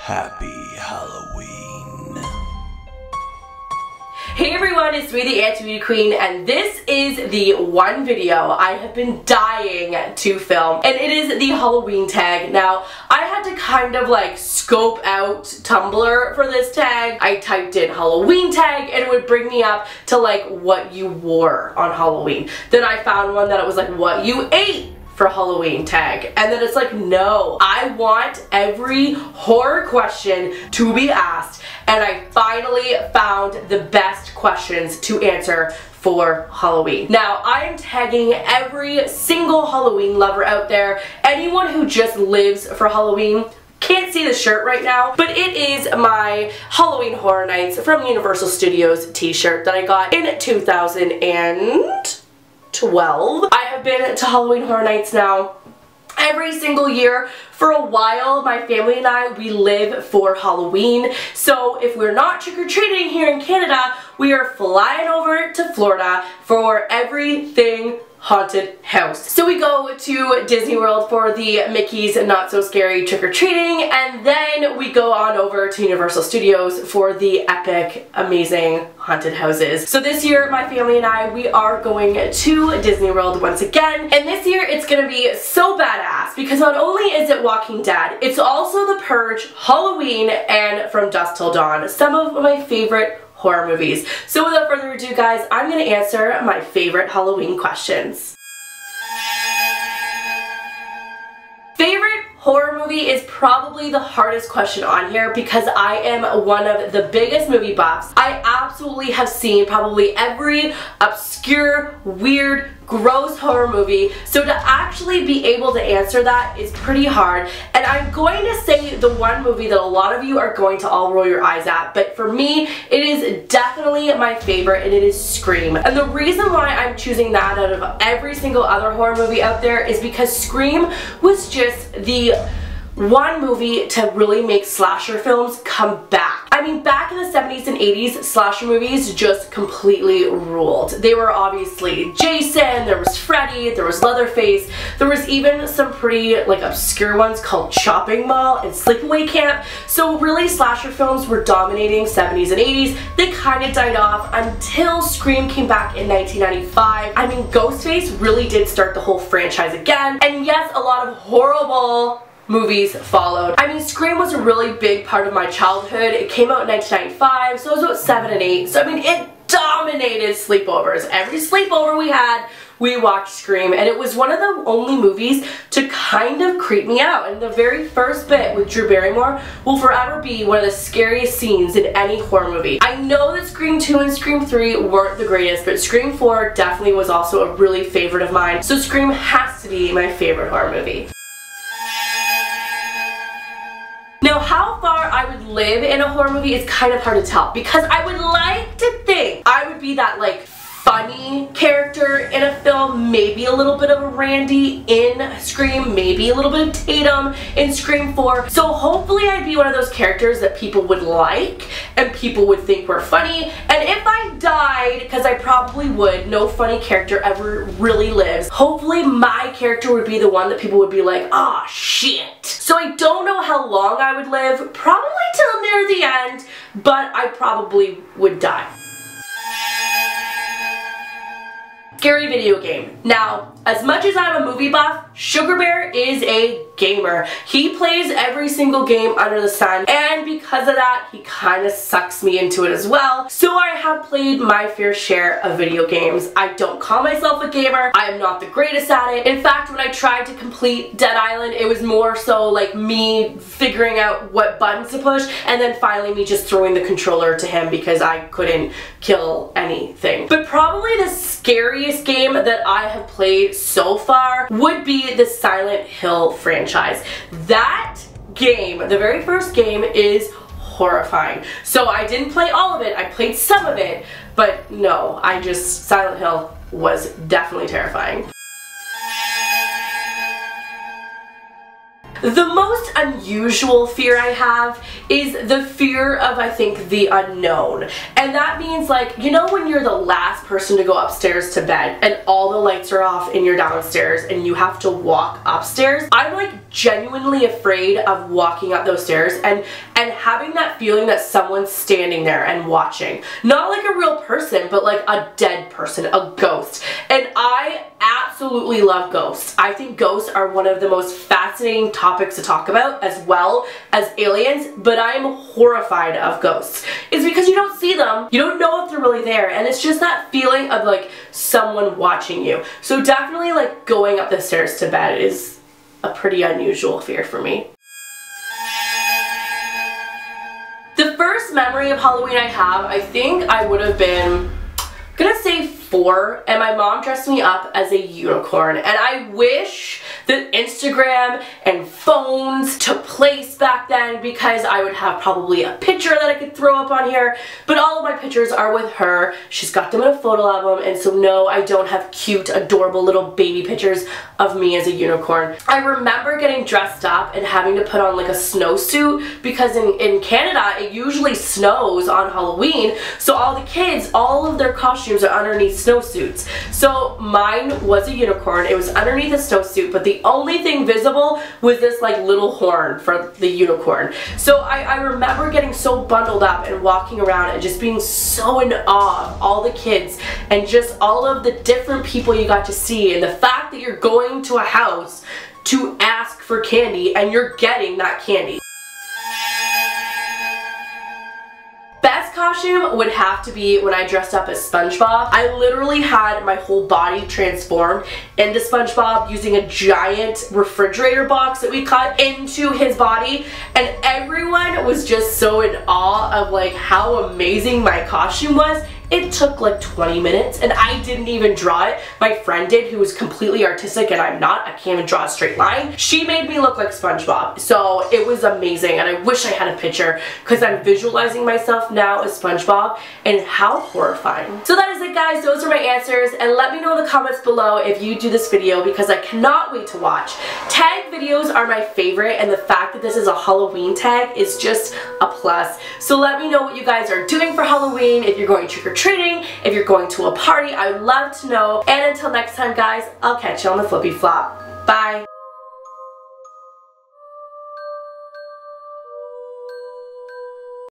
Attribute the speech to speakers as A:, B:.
A: Happy Halloween.
B: Hey everyone, it's me, the Auntie Beauty Queen, and this is the one video I have been dying to film, and it is the Halloween tag. Now, I had to kind of like scope out Tumblr for this tag. I typed in Halloween tag and it would bring me up to like what you wore on Halloween. Then I found one that it was like what you ate for Halloween tag, and then it's like, no, I want every horror question to be asked, and I finally found the best questions to answer for Halloween. Now, I am tagging every single Halloween lover out there, anyone who just lives for Halloween. Can't see the shirt right now, but it is my Halloween Horror Nights from Universal Studios t-shirt that I got in 2012. I have been to Halloween Horror Nights now every single year. For a while, my family and I, we live for Halloween. So if we're not trick-or-treating here in Canada, we are flying over to Florida for everything haunted house. So we go to Disney World for the Mickey's Not So Scary Trick-or-Treating, and then we go on over to Universal Studios for the epic, amazing haunted houses. So this year, my family and I, we are going to Disney World once again, and this year it's gonna be so badass because not only is it Walking Dead, it's also The Purge, Halloween, and From Dusk Till Dawn, some of my favorite horror movies. So without further ado, guys, I'm going to answer my favorite Halloween questions. Favorite horror movie is probably the hardest question on here because I am one of the biggest movie buffs. I absolutely have seen probably every obscure, weird, gross horror movie, so to actually be able to answer that is pretty hard, and I'm going to say the one movie that a lot of you are going to all roll your eyes at, but for me it is definitely my favorite, and it is Scream. And the reason why I'm choosing that out of every single other horror movie out there is because Scream was just the one movie to really make slasher films come back. I mean, back in the 70s and 80s, slasher movies just completely ruled. They were obviously Jason, there was Freddy, there was Leatherface, there was even some pretty like obscure ones called Chopping Mall and Sleepaway Camp. So really slasher films were dominating 70s and 80s. They kind of died off until Scream came back in 1995. I mean, Ghostface really did start the whole franchise again. And yes, a lot of horrible movies followed. I mean, Scream was a really big part of my childhood. It came out in 1995, so I was about 7 and 8. So I mean, it dominated sleepovers. Every sleepover we had, we watched Scream, and it was one of the only movies to kind of creep me out. And the very first bit with Drew Barrymore will forever be one of the scariest scenes in any horror movie. I know that Scream 2 and Scream 3 weren't the greatest, but Scream 4 definitely was also a really favorite of mine. So Scream has to be my favorite horror movie. Now, how far I would live in a horror movie is kind of hard to tell because I would like to think I would be that like funny character in a film, maybe a little bit of a Randy in Scream, maybe a little bit of Tatum in Scream 4. So hopefully I'd be one of those characters that people would like and people would think were funny. And if I died, because I probably would, no funny character ever really lives, hopefully my character would be the one that people would be like, ah, shit. So I don't know how long I would live, probably till near the end, but I probably would die. Scary video game. Now, as much as I'm a movie buff, Sugar Bear is a gamer. He plays every single game under the sun, and because of that, he kind of sucks me into it as well. So I have played my fair share of video games. I don't call myself a gamer. I am not the greatest at it. In fact, when I tried to complete Dead Island, it was more so like me figuring out what buttons to push, and then finally me just throwing the controller to him because I couldn't kill anything. But probably the scariest game that I have played so far would be the Silent Hill franchise. That game, the very first game, is horrifying. So I didn't play all of it, I played some of it, but no, Silent Hill was definitely terrifying. The most unusual fear I have is the fear of, I think, the unknown. And that means, like, you know when you're the last person to go upstairs to bed and all the lights are off and you're downstairs and you have to walk upstairs? I'm like genuinely afraid of walking up those stairs and having that feeling that someone's standing there and watching. Not like a real person, but like a dead person, a ghost. And I absolutely love ghosts. I think ghosts are one of the most fascinating topics to talk about, as well as aliens, but I am horrified of ghosts. It's because you don't see them, you don't know if they're really there, and it's just that feeling of like someone watching you. So definitely like going up the stairs to bed is a pretty unusual fear for me. The first memory of Halloween I have, I think I would have been, I'm gonna say 4, and my mom dressed me up as a unicorn. And I wish that Instagram and phones took place back then, because I would have probably a picture that I could throw up on here, but all of my pictures are with her. She's got them in a photo album, and so no, I don't have cute, adorable little baby pictures of me as a unicorn. I remember getting dressed up and having to put on like a snowsuit, because in Canada it usually snows on Halloween, so all the kids, all of their costumes are underneath snowsuits. So mine was a unicorn. It was underneath a snowsuit, but the only thing visible was this like little horn for the unicorn. So I remember getting so bundled up and walking around and just being so in awe of all the kids and just all of the different people you got to see, and the fact that you're going to a house to ask for candy and you're getting that candy. Costume would have to be when I dressed up as SpongeBob. I literally had my whole body transformed into SpongeBob using a giant refrigerator box that we cut into his body, and everyone was just so in awe of like how amazing my costume was. It took like 20 minutes and I didn't even draw it. My friend did, who was completely artistic, and I'm not. I can't even draw a straight line. She made me look like SpongeBob. So it was amazing, and I wish I had a picture, because I'm visualizing myself now as SpongeBob, and how horrifying. So that is it, guys. Those are my answers, and let me know in the comments below if you do this video, because I cannot wait to watch. Tag videos are my favorite, and the fact that this is a Halloween tag is just a plus. So let me know what you guys are doing for Halloween, if you're going trick-or-treating, if you're going to a party. I would love to know. And until next time, guys, I'll catch you on the flippy flop. Bye.